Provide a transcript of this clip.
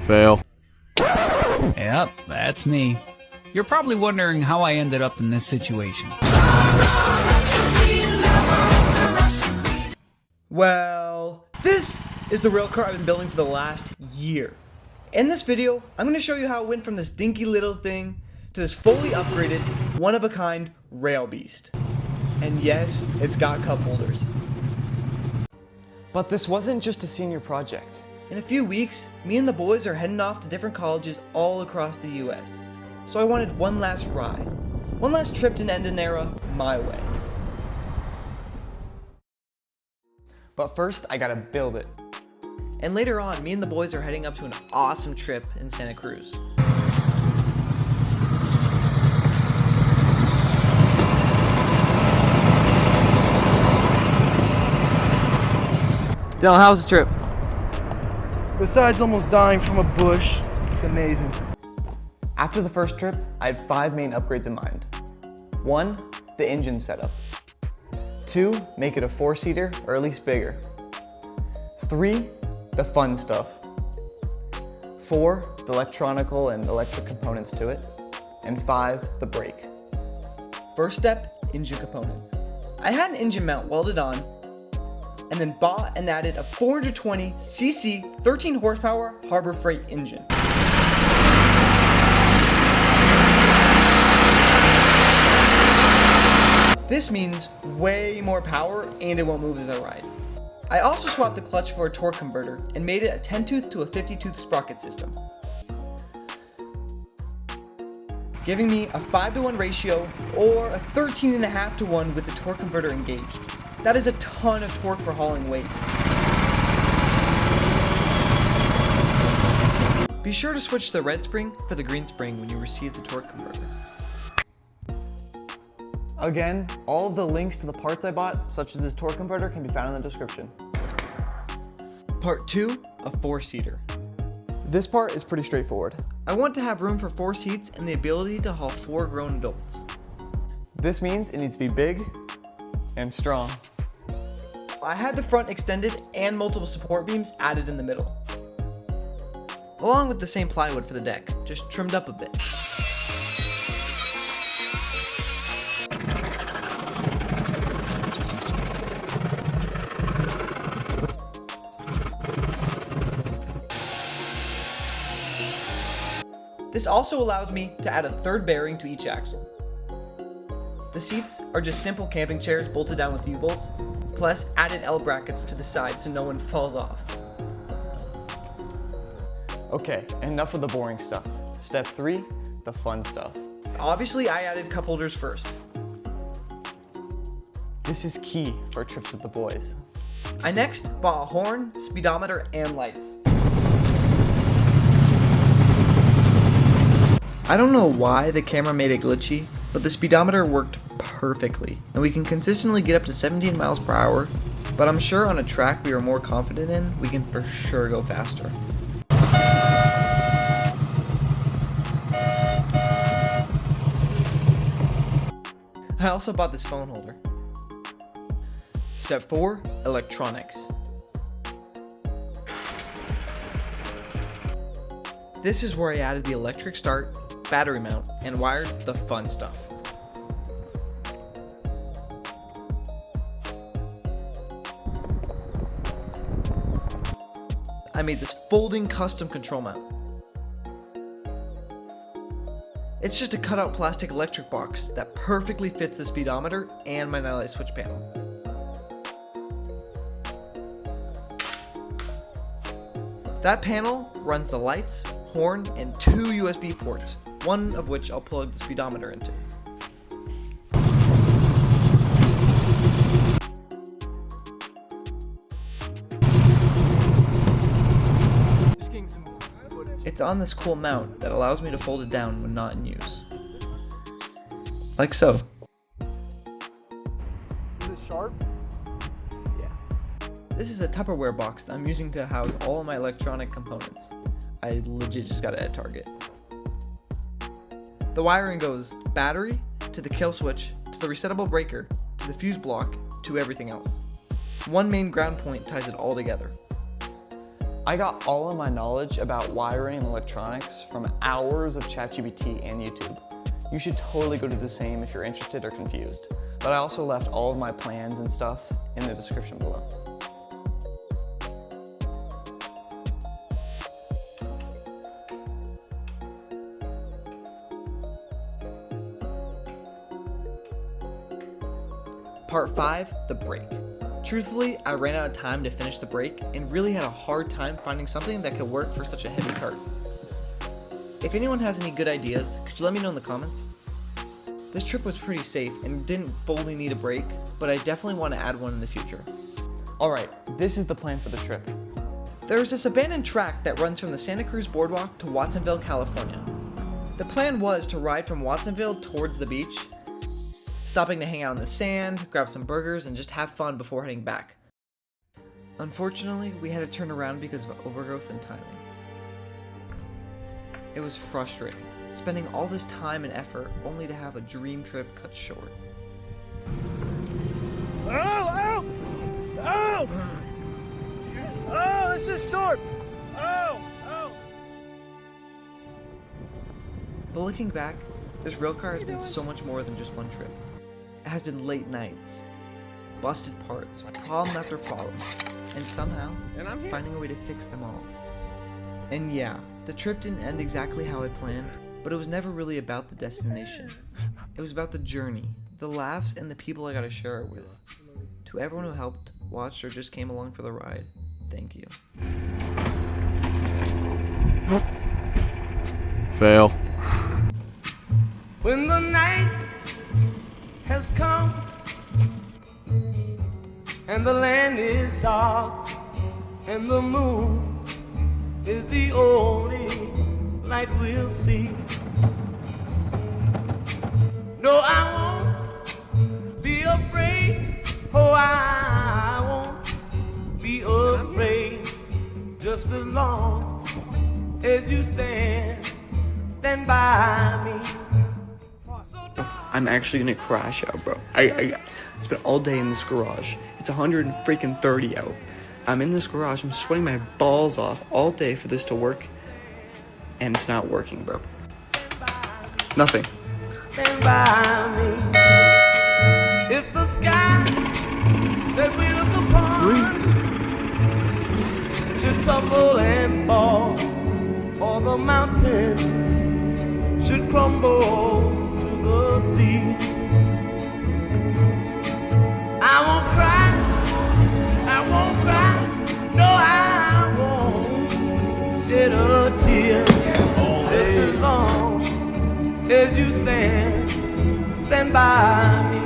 Fail. Yep, that's me. You're probably wondering how I ended up in this situation. Well, this is the rail car I've been building for the last year. In this video, I'm going to show you how it went from this dinky little thing to this fully upgraded, one-of-a-kind rail beast. And yes, it's got cup holders. But this wasn't just a senior project. In a few weeks, me and the boys are heading off to different colleges all across the US. So I wanted one last ride. One last trip to end an era my way. But first, I gotta build it. And later on, me and the boys are heading up to an awesome trip in Santa Cruz. Dylan, how's the trip? Besides almost dying from a bush, it's amazing. After the first trip, I had 5 main upgrades in mind. 1, the engine setup. 2, make it a 4-seater or at least bigger. 3, the fun stuff. 4, the electronical and electric components to it. And 5, the brake. First step, engine components. I had an engine mount welded on, and then bought and added a 420cc 13 horsepower Harbor Freight engine. This means way more power and it won't move as I ride. I also swapped the clutch for a torque converter and made it a 10-tooth to a 50-tooth sprocket system, giving me a 5-to-1 ratio or a 13.5-to-1 with the torque converter engaged. That is a ton of torque for hauling weight. Be sure to switch the red spring for the green spring when you receive the torque converter. Again, all of the links to the parts I bought, such as this torque converter, can be found in the description. Part 2, a 4-seater. This part is pretty straightforward. I want to have room for 4 seats and the ability to haul 4 grown adults. This means it needs to be big and strong. I had the front extended and multiple support beams added in the middle, along with the same plywood for the deck, just trimmed up a bit. This also allows me to add a 3rd bearing to each axle. The seats are just simple camping chairs bolted down with U-bolts, plus added L brackets to the side so no one falls off. Okay, enough of the boring stuff. Step 3, the fun stuff. Obviously, I added cup holders first. This is key for trips with the boys. I next bought a horn, speedometer, and lights. I don't know why the camera made it glitchy, but the speedometer worked perfectly, and we can consistently get up to 17 miles per hour, but I'm sure on a track we are more confident in, we can for sure go faster. I also bought this phone holder. Step 4, electronics. This is where I added the electric start, battery mount, and wired the fun stuff. I made this folding custom control mount. It's just a cutout plastic electric box that perfectly fits the speedometer and my nightlight switch panel. That panel runs the lights, horn, and 2 USB ports, one of which I'll plug the speedometer into. It's on this cool mount that allows me to fold it down when not in use. Like so. Is it sharp? Yeah. This is a Tupperware box that I'm using to house all of my electronic components. I legit just got it at Target. The wiring goes battery, to the kill switch, to the resettable breaker, to the fuse block, to everything else. One main ground point ties it all together. I got all of my knowledge about wiring and electronics from hours of ChatGPT and YouTube. You should totally go do the same if you're interested or confused. But I also left all of my plans and stuff in the description below. Part 5, the brake. Truthfully, I ran out of time to finish the brake and really had a hard time finding something that could work for such a heavy cart. If anyone has any good ideas, could you let me know in the comments? This trip was pretty safe and didn't fully need a brake, but I definitely want to add one in the future. Alright, this is the plan for the trip. There is this abandoned track that runs from the Santa Cruz boardwalk to Watsonville, California. The plan was to ride from Watsonville towards the beach, stopping to hang out in the sand, grab some burgers, and just have fun before heading back. Unfortunately, we had to turn around because of overgrowth and timing. It was frustrating, spending all this time and effort only to have a dream trip cut short. Oh! Oh! Oh! Oh, this is sore! Oh! Oh! But looking back, this railcar has been so much more than just one trip. It has been late nights, busted parts, problem after problem, and somehow finding a way to fix them all. And yeah, the trip didn't end exactly how I planned, but it was never really about the destination. It was about the journey, the laughs, and the people I got to share it with. To everyone who helped, watched, or just came along for the ride, thank you. Fail. When the night has come and the land is dark and the moon is the only light we'll see. No, I won't be afraid. Oh, I won't be afraid. Just as long as you stand by me. I'm actually gonna crash out, bro. I spent all day in this garage. It's 130 out. I'm in this garage, I'm sweating my balls off all day for this to work, and it's not working, bro. Nothing. Stand by me. If the sky that we look upon should tumble and fall, or the mountain should crumble to the sea, I won't cry, no, I won't shed a tear. Just as long as you stand by me.